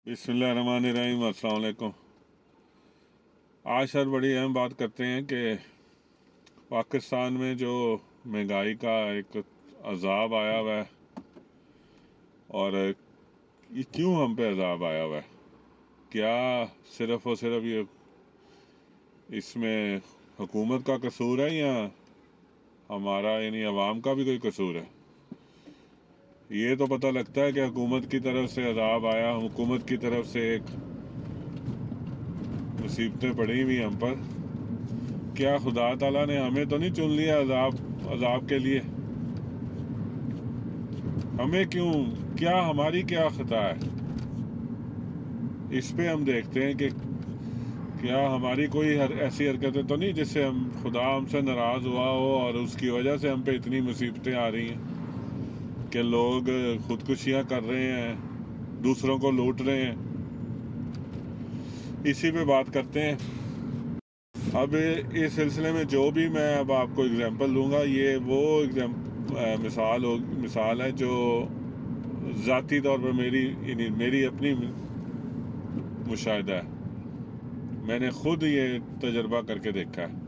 बिस्मिल्लाहिर्रहमानिर्रहीम। अस्सलाम वालेकुम। आज सर बड़ी अहम बात करते हैं कि पाकिस्तान में जो महंगाई का एक अजाब आया हुआ है और ये क्यों हम पे अजाब आया हुआ है। क्या सिर्फ और सिर्फ ये इसमें हुकूमत का कसूर है या हमारा यानी अवाम का भी कोई कसूर है। ये तो पता लगता है कि हुकूमत की तरफ से अजाब आया, हुकूमत की तरफ से एक मुसीबतें पड़ी हुई हम पर। क्या खुदा ताला ने हमें तो नहीं चुन लिया अजाब के लिए। हमें क्यों, क्या हमारी क्या खता है। इस पे हम देखते हैं कि क्या हमारी कोई ऐसी हरकतें तो नहीं जिससे हम खुदा हमसे नाराज हुआ हो और उसकी वजह से हम पे इतनी मुसीबतें आ रही हैं कि लोग खुदकुशियां कर रहे हैं, दूसरों को लूट रहे हैं। इसी पे बात करते हैं। अब इस सिलसिले में जो भी मैं अब आपको एग्जांपल दूंगा, ये वो मिसाल है जो ज़ाती तौर पर मेरी अपनी मुशाहिदा है। मैंने खुद ये तजर्बा करके देखा है।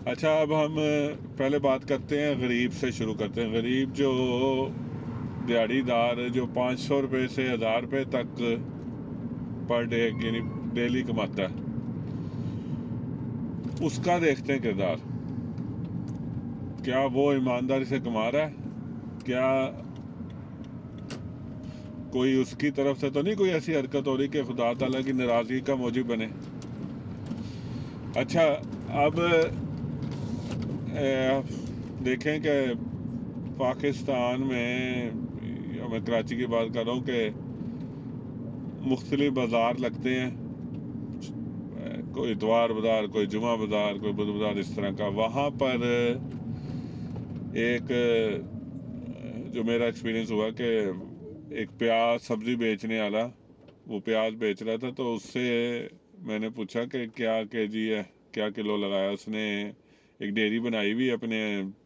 अच्छा, अब हम पहले बात करते हैं, गरीब से शुरू करते हैं। गरीब जो दिहाड़ीदार जो 500 रुपये से 1000 रुपये तक पर डे यानी डेली कमाता है, उसका देखते हैं किरदार। क्या वो ईमानदारी से कमा रहा है? क्या कोई उसकी तरफ से तो नहीं कोई ऐसी हरकत हो रही कि खुदा ताला की नाराज़गी का मौजूब बने। अच्छा, अब देखें कि पाकिस्तान में, मैं कराची की बात कर रहा हूँ, कि मुख्तलिफ बाज़ार लगते हैं। कोई इतवार बाज़ार, कोई जुमा बाज़ार, कोई बुध बाज़ार, इस तरह का। वहाँ पर एक जो मेरा एक्सपीरियंस हुआ कि एक प्याज सब्ज़ी बेचने वाला, वो प्याज बेच रहा था, तो उससे मैंने पूछा कि क्या केजी है, क्या किलो लगाया। उसने एक डेयरी बनाई हुई अपने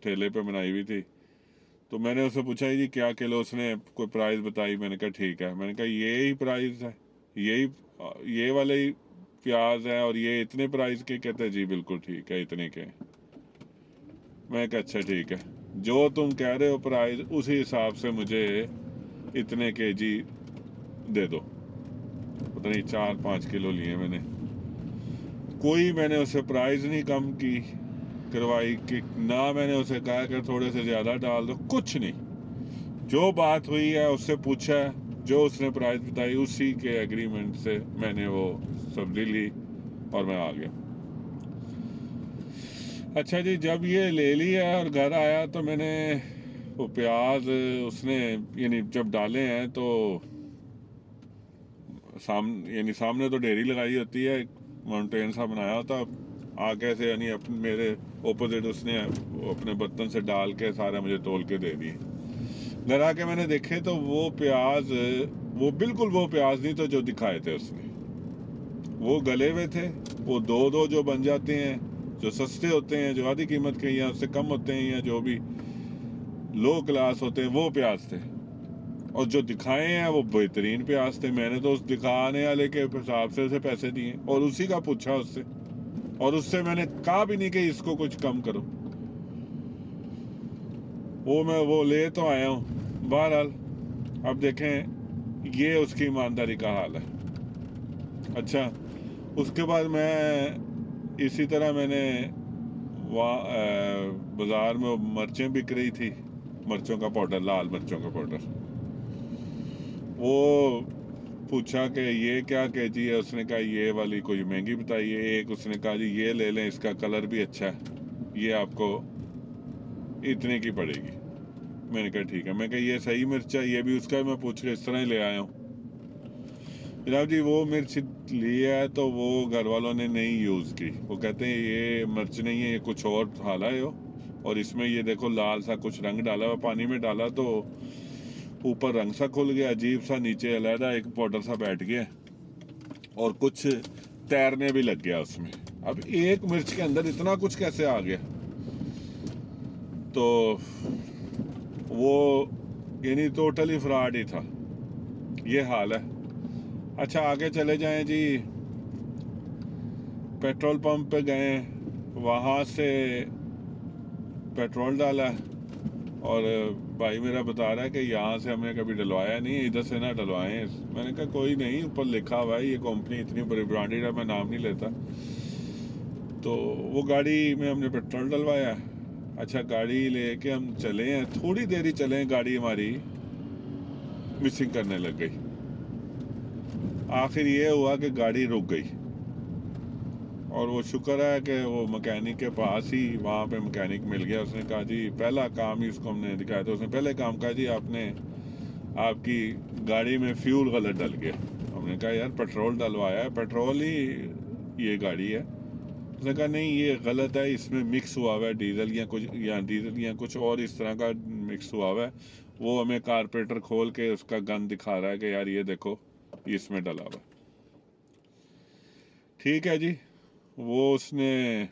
ठेले पे बनाई हुई थी। तो मैंने उससे पूछा जी क्या किलो, उसने कोई प्राइस बताई। मैंने कहा ठीक है। मैंने कहा ये ही प्राइस है, ये वाले ही प्याज है और ये इतने प्राइस के? कहते जी बिल्कुल ठीक है, इतने के। मैं कहा अच्छा ठीक है, जो तुम कह रहे हो प्राइस उसी हिसाब से मुझे इतने केजी दे दो। पता नहीं 4-5 किलो लिए मैंने। मैंने उसे प्राइस नहीं कम की करवाई कि ना मैंने उसे कहा कि थोड़े से ज़्यादा डाल दो, कुछ नहीं। जो बात हुई है उससे पूछा, जो उसने प्राइस बताई उसी के एग्रीमेंट से मैंने वो सब्जी ली और मैं आ गया। अच्छा जी, जब ये ले लिया और घर आया तो मैंने वो प्याज उसने यानी जब डाले हैं तो सामने तो डेयरी लगाई होती है, माउंटेन सा बनाया होता। आगे से यानी अपने मेरे ओपोजिट उसने अपने बर्तन से डाल के सारा मुझे तोल के दे दिए। घर आके मैंने देखे तो वो प्याज, वो बिल्कुल वो प्याज नहीं तो जो दिखाए थे उसने। वो गले हुए थे। वो दो दो जो बन जाते हैं, जो सस्ते होते हैं, जो आधी कीमत के या उससे कम होते हैं, या जो भी लो क्लास होते हैं, वो प्याज थे। और जो दिखाए हैं वो बेहतरीन प्याज थे। मैंने तो उस दिखाने वाले के हिसाब से उसे पैसे दिए और उसी का पूछा उससे, और उससे मैंने कहा भी नहीं कि इसको कुछ कम करो। मैं वो ले तो आया हूँ। बहरहाल अब देखें ये उसकी ईमानदारी का हाल है। अच्छा, उसके बाद मैं इसी तरह मैंने वहाँ बाज़ार में मिर्चें बिक रही थी, मिर्चों का पाउडर, लाल मिर्चों का पाउडर। वो पूछा कि ये क्या केजी है। उसने कहा ये वाली कोई महंगी बताई है। एक उसने कहा जी ये ले लें, इसका कलर भी अच्छा है, ये आपको इतने की पड़ेगी। मैंने कहा ठीक है। मैं कहा ये सही मिर्च है? ये भी उसका मैं पूछ के इस तरह ही ले आया हूँ। जनाब जी, वो मिर्च ली है तो वो घर वालों ने नहीं यूज़ की। वो कहते हैं ये मिर्च नहीं है, ये कुछ और डाला है हो, और इसमें ये देखो लाल सा कुछ रंग डाला हुआ। पानी में डाला तो ऊपर रंग सा खुल गया अजीब सा, नीचे अलहदा एक पाउडर सा बैठ गया और कुछ तैरने भी लग गया उसमें। अब एक मिर्च के अंदर इतना कुछ कैसे आ गया? तो वो यानी टोटली फ्रॉड ही था। ये हाल है। अच्छा आगे चले जाएं जी, पेट्रोल पंप पे गए, वहाँ से पेट्रोल डाला और भाई मेरा बता रहा है कि यहाँ से हमने कभी डलवाया नहीं है, इधर से ना डलवाएं। मैंने कहा कोई नहीं, ऊपर लिखा हुआ है, ये कंपनी इतनी बड़ी ब्रांडेड है, मैं नाम नहीं लेता। तो वो गाड़ी में हमने पेट्रोल डलवाया। अच्छा गाड़ी लेके हम चले हैं, थोड़ी देर ही चले हैं, गाड़ी हमारी मिसिंग करने लग गई। आखिर ये हुआ कि गाड़ी रुक गई और वो शुक्र है कि वो मैकेनिक के पास ही वहाँ पे मैकेनिक मिल गया। उसने कहा जी, पहला काम ही उसको हमने दिखाया तो उसने पहले काम कहा जी आपने, आपकी गाड़ी में फ्यूल गलत डल गया। हमने कहा यार पेट्रोल डलवाया है, पेट्रोल ही ये गाड़ी है। उसने कहा नहीं ये गलत है, इसमें मिक्स हुआ हुआ है डीजल या कुछ और इस तरह का मिक्स हुआ हुआ है। वो हमें कारपेटर खोल के उसका गन दिखा रहा है कि यार ये देखो इसमें डला हुआ है। ठीक है जी, वो उसने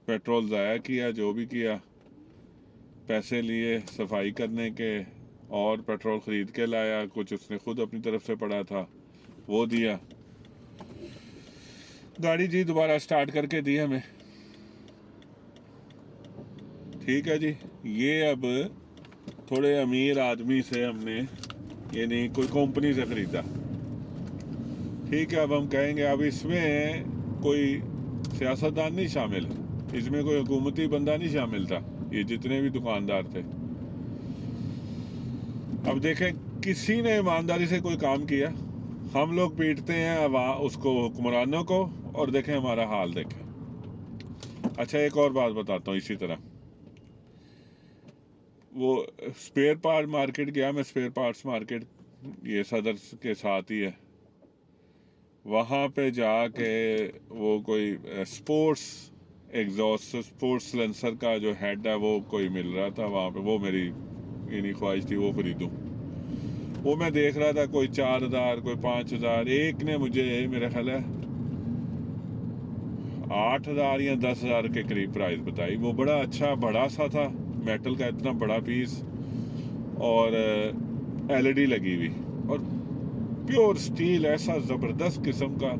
पेट्रोल ज़ाया किया, जो भी किया, पैसे लिए सफाई करने के और पेट्रोल ख़रीद के लाया, कुछ उसने खुद अपनी तरफ से पड़ा था वो दिया। गाड़ी जी दोबारा स्टार्ट करके दी हमें। ठीक है जी, ये अब थोड़े अमीर आदमी से हमने, ये नहीं कोई कंपनी से ख़रीदा। ठीक है, अब हम कहेंगे अब इसमें कोई सियासतदान नहीं शामिल, इसमें कोई हुकूमती बंदा नहीं शामिल था, ये जितने भी दुकानदार थे। अब देखें किसी ने ईमानदारी से कोई काम किया, हम लोग पीटते हैं उसको हुक्मरानों को, और देखें हमारा हाल देखें। अच्छा एक और बात बताता हूँ इसी तरह, वो स्पेयर पार्ट मार्केट गया मैं, स्पेयर पार्ट्स मार्केट ये सदर के साथ ही है। वहाँ पे जाके वो कोई स्पोर्ट्स एग्जॉस्ट स्पोर्ट्स लेंसर का जो हेड है वो कोई मिल रहा था वहाँ पे, वो मेरी इन्हीं ख्वाहिश थी वो खरीदूँ। वो मैं देख रहा था, कोई 4000 कोई 5000, एक ने मुझे मेरा ख्याल है 8000 या 10000 के करीब प्राइस बताई। वो बड़ा अच्छा बड़ा सा था, मेटल का इतना बड़ा पीस, और एलईडी लगी हुई, और प्योर स्टील, ऐसा ज़बरदस्त किस्म का,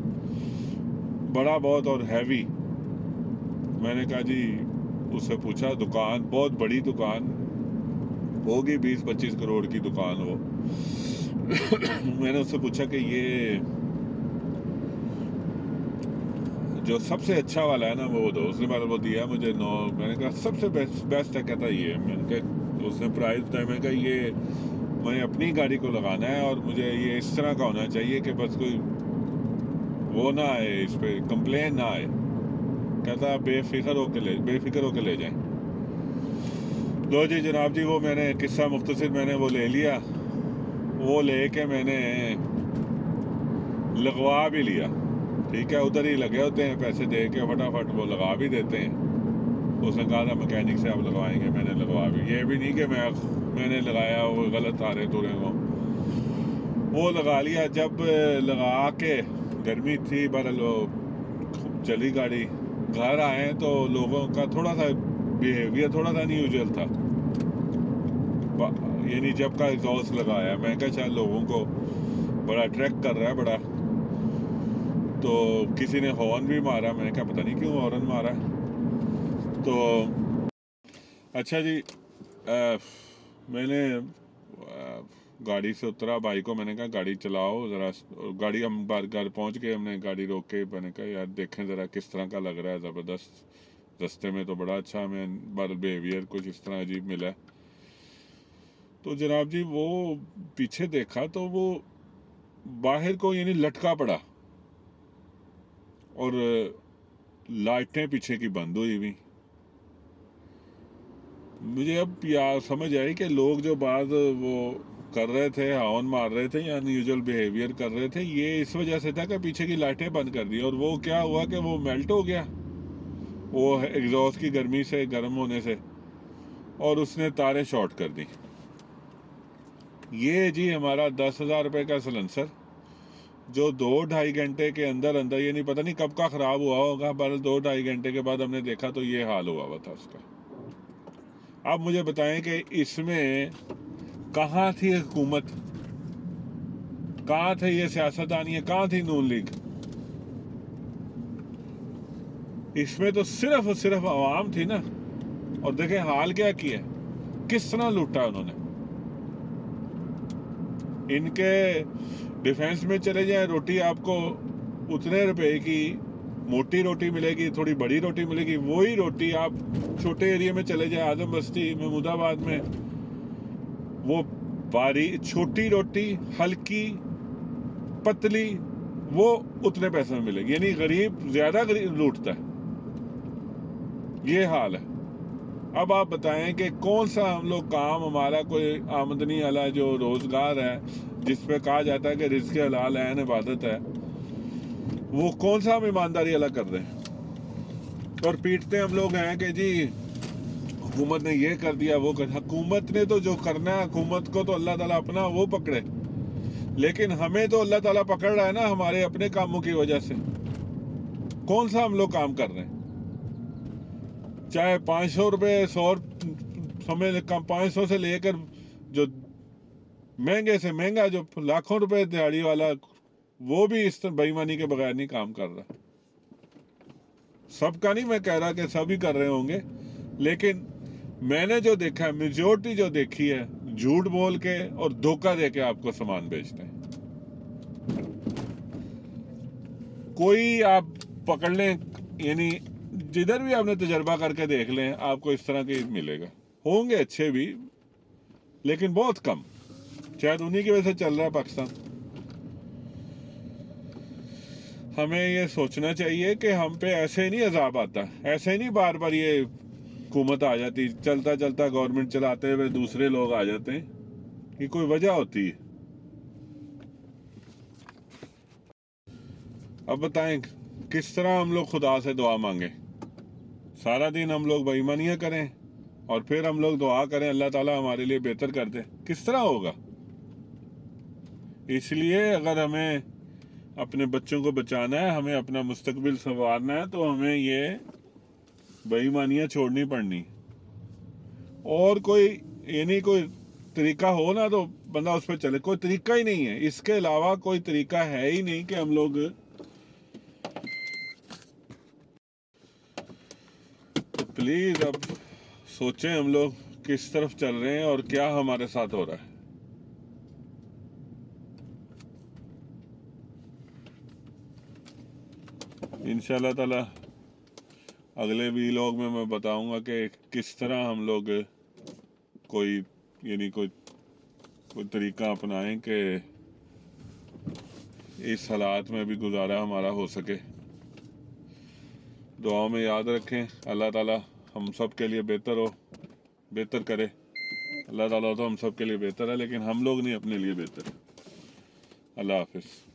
बड़ा बहुत और हैवी। मैंने कहा जी, उससे पूछा, दुकान बहुत बड़ी दुकान होगी, 20-25 करोड़ की दुकान हो। मैंने उससे पूछा कि ये जो सबसे अच्छा वाला है ना वो दो। उसने मतलब वो दिया मुझे 9। मैंने कहा सबसे बेस्ट है, कहता ये। मैंने कहा, उसने प्राइस बताया, मैंने कहा ये मैं अपनी गाड़ी को लगाना है और मुझे ये इस तरह का होना चाहिए कि बस कोई वो ना आए, इस पर कंप्लेन ना आए। कहता बेफिक्र होके ले जाएं। लो जी जनाब जी, वो मैंने किस्सा मुख्तसर मैंने वो ले लिया, वो लेके मैंने लगवा भी लिया। ठीक है, उधर ही लगे होते हैं, पैसे दे के फटाफट वो लगा भी देते हैं। उसने कहा था मैकेनिक से आप लगवाएंगे, मैंने लगवा भी, ये भी नहीं कि मैंने लगाया वो गलत आ रहे तुरे वो लगा लिया। जब लगा के गर्मी थी, बहरहाल वो चली गाड़ी, घर आए तो लोगों का थोड़ा सा बिहेवियर थोड़ा सा अनयूजुअल था। यानी जब का एग्जॉस्ट लगाया, मैं कहा शायद लोगों को बड़ा अट्रैक्ट कर रहा है बड़ा, तो किसी ने हॉर्न भी मारा। मैंने कहा पता नहीं क्यों हॉर्न मारा। तो अच्छा जी, मैंने गाड़ी से उतरा, भाई को मैंने कहा गाड़ी चलाओ ज़रा। गाड़ी हम घर पहुंच गए, हमने गाड़ी रोक के मैंने कहा यार देखें ज़रा किस तरह का लग रहा है, ज़बरदस्त। रास्ते में तो बड़ा अच्छा हमें बिहेवियर कुछ इस तरह अजीब मिला। तो जनाब जी वो पीछे देखा तो वो बाहर को यानी लटका पड़ा, और लाइटें पीछे की बंद हुई हुई। मुझे अब यार समझ आई कि लोग जो बात वो कर रहे थे, हॉर्न मार रहे थे या अनयूजुअल बिहेवियर कर रहे थे, ये इस वजह से था कि पीछे की लाइटें बंद कर दी, और वो क्या हुआ कि वो मेल्ट हो गया वो एग्जॉस्ट की गर्मी से, गर्म होने से, और उसने तारें शॉर्ट कर दी। ये जी हमारा 10,000 रुपये का सिलेंसर, जो 2-2.5 घंटे के अंदर अंदर, ये नहीं पता नहीं कब का ख़राब हुआ होगा, पर 2-2.5 घंटे के बाद हमने देखा तो ये हाल हुआ था उसका। आप मुझे बताएं कि इसमें कहाँ थी हुकूमत? कहाँ थे ये सियासतदानी, कहाँ थी नून लीग? इसमें तो सिर्फ और सिर्फ आवाम थी ना। और देखें हाल क्या किया, किस तरह लूटा उन्होंने। इनके डिफेंस में चले जाए, रोटी आपको उतने रुपए की मोटी रोटी मिलेगी, थोड़ी बड़ी रोटी मिलेगी। वही रोटी आप छोटे एरिया में चले जाए, आजम बस्ती, महमूदाबाद में, वो बारी छोटी रोटी, हल्की पतली, वो उतने पैसे में मिलेगी। यानी गरीब ज्यादा गरीब लूटता है। ये हाल है। अब आप बताएं कि कौन सा हम लोग काम, हमारा कोई आमदनी वाला जो रोजगार है, जिसपे कहा जाता है कि रिज़्क़ हलाल ऐन इबादत है, वो कौन सा हम ईमानदारी अलग कर रहे हैं? और पीटते हम लोग हैं कि जी हुकूमत ने ये कर दिया, वो कर। हुकूमत ने तो जो करना है, हुकूमत को तो अल्लाह ताला अपना वो पकड़े, लेकिन हमें तो अल्लाह ताला पकड़ रहा है ना हमारे अपने कामों की वजह से। कौन सा हम लोग काम कर रहे हैं? चाहे 500 रुपये, 100 समझ कम, 500 से लेकर जो महंगे से महंगा जो लाखों रुपए दिहाड़ी वाला, वो भी इस बेईमानी के बगैर नहीं काम कर रहा। सबका नहीं मैं कह रहा कि सभी कर रहे होंगे, लेकिन मैंने जो देखा है, मेजोरिटी जो देखी है, झूठ बोल के और धोखा दे के आपको सामान बेचते हैं। कोई आप पकड़ लें, यानी जिधर भी आपने तजर्बा करके देख लें, आपको इस तरह के मिलेगा। होंगे अच्छे भी, लेकिन बहुत कम। शायद उन्हीं की वजह से चल रहा है पाकिस्तान। हमें ये सोचना चाहिए कि हम पे ऐसे ही नहीं अजाब आता, ऐसे ही नहीं बार बार ये हुकूमत आ जाती, चलता चलता गवर्नमेंट चलाते हुए दूसरे लोग आ जाते हैं। कि कोई वजह होती है। अब बताएं किस तरह हम लोग खुदा से दुआ मांगे? सारा दिन हम लोग बेईमानियां करें और फिर हम लोग दुआ करें अल्लाह ताला हमारे लिए बेहतर कर दे? किस तरह होगा? इसलिए अगर हमें अपने बच्चों को बचाना है, हमें अपना मुस्तकबिल संवारना है, तो हमें ये बेईमानियां छोड़नी पड़नी। और कोई यानी कोई तरीका हो ना तो बंदा उस पर चले। कोई तरीका ही नहीं है, इसके अलावा कोई तरीका है ही नहीं कि हम लोग। प्लीज अब सोचें हम लोग किस तरफ चल रहे हैं और क्या हमारे साथ हो रहा है। इंशाल्लाह ताला अगले वीलॉग में मैं बताऊंगा कि किस तरह हम लोग कोई यानी कोई तरीका अपनाएं कि इस हालात में भी गुजारा हमारा हो सके। दुआ में याद रखें अल्लाह ताला हम सब के लिए बेहतर करे। अल्लाह ताला तो हम सब के लिए बेहतर है, लेकिन हम लोग नहीं अपने लिए बेहतर। अल्लाह हाफिज़।